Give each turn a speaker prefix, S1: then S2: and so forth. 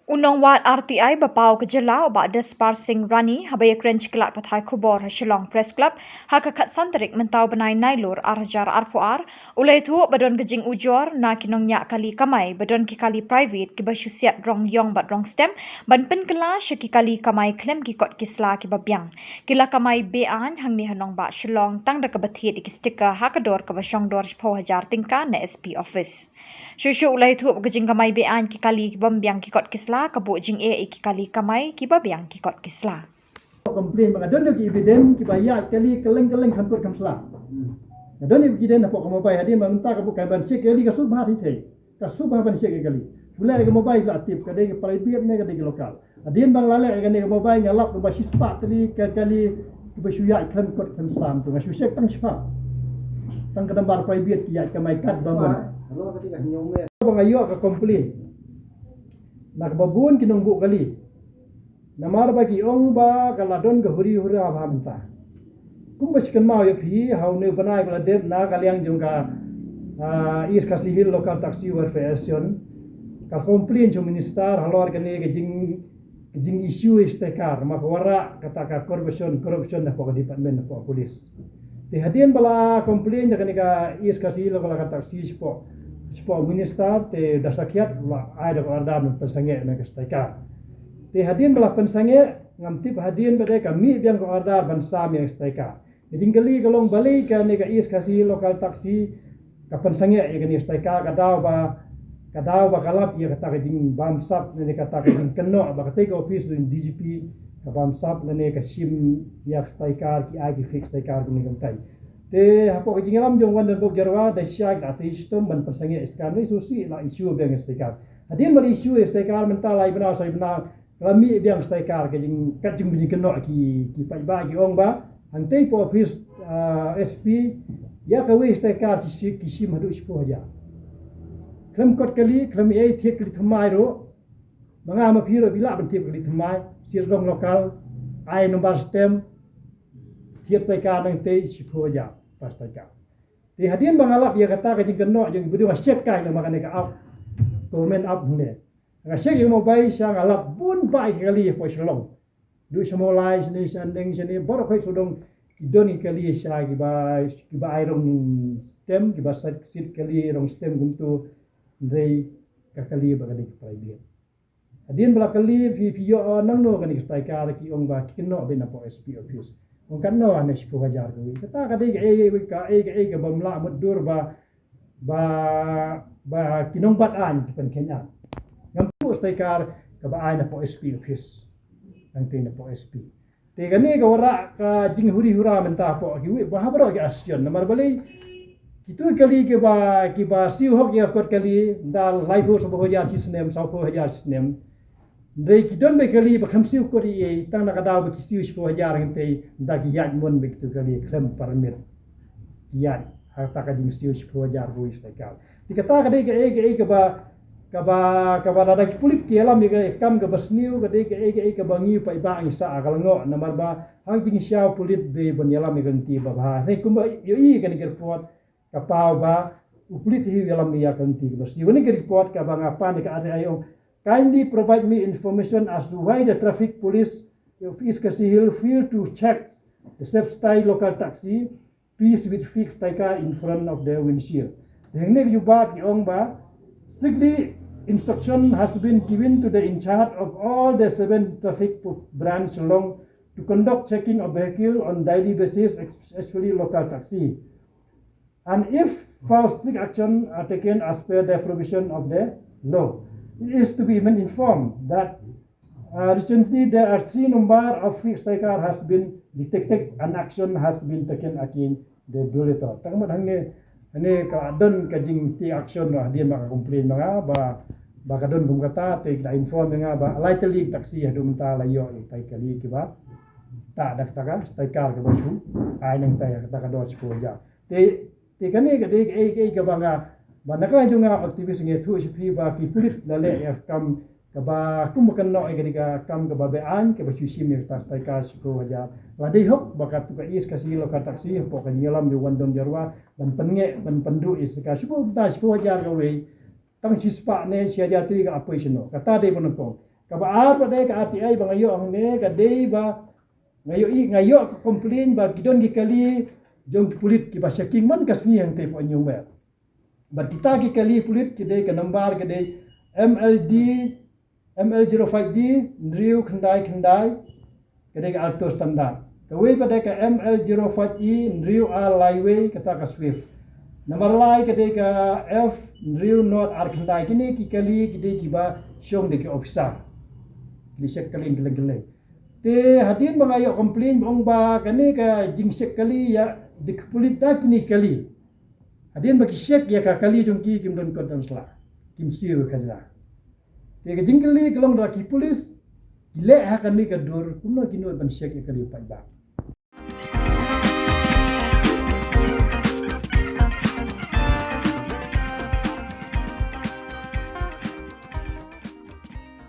S1: Unong wat RTI bapau kejela oba des parsing rani habaya krench kelat pathai khubor Shillong Press Club hakakat santerik mentau benai nailur arjar arpuar ulai tu badon gejing ujor na kinongnya kali kamai badon ki kali private ki basusiat rong yong bat rong stem ban pen kela syaki kali kamai klem ki kot kisla ki babyang kila kamai bean hangni hanong ba Shillong tang da kabathi di sticker hakador ka basyong dor 10,000 tingka na SP office Shushu ulai tu gejing kamai bean ki kali ki bambyang ki kot kisla kabu jing ki kali kamai ki babyang ki kot kisla.
S2: Komplain mga doon yung evident ki bayat kali keleng kampur kamsla. Na doon yung evident na po kamabay hadin mamenta ka po kay bansik kali ka subha ritay. Ka subha bansik kali. Wala ka mabay la aktif ka day private na ka day lokal. Hadin bang lala ka ni mabay ngalap ba sispa kali kali ki basuya kan kot kamsla tu ngasusek tang spa. Tang kadambar private ki ya kamay kat bangun. Ano ka tika nyome. Bangayo ka komplain. Nakbabun kinungbu kali. Namar bagi ong ba galadon ke huri abhamta. Kum baskan mau ya phi haune banai bala deb na kaliang jungka is kasihil local taxi warfation ka komplain jo minister halor kene ke jing issue istekar makwara kata ka corruption na po department na po polis. Ti hadien bala komplain ja kene ka is kasihil local taxi po minister te dasakiat ai da ardam pensange na istekar. Ti hadin bala pensange ngamtip hadin bade kami biang ko order bansam yang steka. Jadi kali kalong balik ka ni ka is kasi lokal taksi ka pensange ya ni steka kadaw ba kalap ya kata jing bamsap ni kata jing keno ba kata office din DGP ka bamsap ni ka sim ya steka ki agi fix steka ni kamtai. Te hapo jing alam jong wan bok jarwa da syak da tistom ban pensange steka ni susi la issue biang steka. Hadin bali issue steka mental ai bena sai bena kami biang stekar ke jing kat jing bunyi kenok ki pai ba ki ong ba hantai po office SP ya ka we stekar ki sim hadu ispo aja klam kot kali klam ei thek kali thamai ro manga ma phiro bila ban thek kali thamai sir rong lokal ai nomor stem thiet stekar nang te ispo aja pas stekar ti hadin bangalap ya kata ka jing kenok jing budi was check kai na makane ka up comment up ne Rasyak yung mobile siya ngalap bun ba kali po Shillong. Du semolai sini sandeng sini baru kau sudong idoni kali siya kiba airong stem kiba sit kali rong stem guntu ndrei kakali bagani private. Adin bala kali video nang no kani stai kar ki ong ba kino be na po SP office. Ong kanno ana sipo hajar ko. Kata kadi ka bamla mudur ba kinong batan pen Kenya. Ngampu stekar kabaan na po SP office ang tin na po SP te gani ka wara ka jing hura menta po kiwi bahabro ka asyon namar bali kitu kali ke ba siu hok ya kot kali dal live so bo ya system so po ya system dei kidon be kali ba kham siu ko ri tang na kada ba siu so ya ring te da ki ya mon be kitu kali klem permit ya harta ka jing siu so ya ru stekar dikata ka dei ke ba kaba ada kulit kialam ni kam ke basniu ke ke bangi pa iba isa akalngo namar ba hang jing siaw pulit be banyalam ni ganti ba ba ne kumba yo kan ke report kapau ba upulit hi yalam ya ganti basniu ni ke report ka bang apa ni ka ada ayo kindly provide me information as to why the traffic police of East Kasihil failed to check the self-style local taxi piece with fixed car in front of the windshield. Dehne juba ki ong ba strictly instruction has been given to the in charge of all the 7 traffic branch along to conduct checking of vehicle on daily basis, especially local taxi. And if strict action are taken as per the provision of the law, it is to be even informed that recently there are 3 number of fixed car has been detected and action has been taken against the violator. Tangman hangge ane ka adon ka jing ti action no dia maka complain mga ba kadon bung kata te da inform nga ba lightly taxi hadu menta layo tai kali ki ba ta dak taka tai kar ke basu ai nang tai kata ka do sipo ja te kani ka de ka banga ba nakla junga activist nge thu si ba ki pulit lale ya kam ka ba kumukan no ai ka kam ka ba bean ke basu sim ta tai kar sipo ja ladai hok bakat ka is kasi lo ka taxi po kan yelam di wandon jarwa ban penge ban pandu is ka sipo ta sipo ja ka we tang sispa ne sia ja tri ka apa isno kata de pon po Kabaar pada ka RTI bang ayo ang ne ka dei ba ngayo ka complain ba gidon gikali jong pulit ki ba checking man kasni ang tepo anyong ba. Ba kita gikali pulit ki dei ka number ka dei ML05D Ndriu Khandai ka dei ka alto standard. Kawai pada ka ML05E Ndriu A Highway kata ka Swift. Nomor lai ka dei ka F Ndriu North R Khandai kini kikali ki dei ki ba syong de ki officer. Lisek kaling geleng. Te hadin bang ayo komplain bang ba kani ka jingsek kali ya dikpulit da kini kali. Hadin bagi syek ya ka kali jongki kim don kodon sla. Kim siu kaza. Te ka jingkali kelong da ki polis gile ha kani ka dur kuno kino ban syek ya kali pai ba.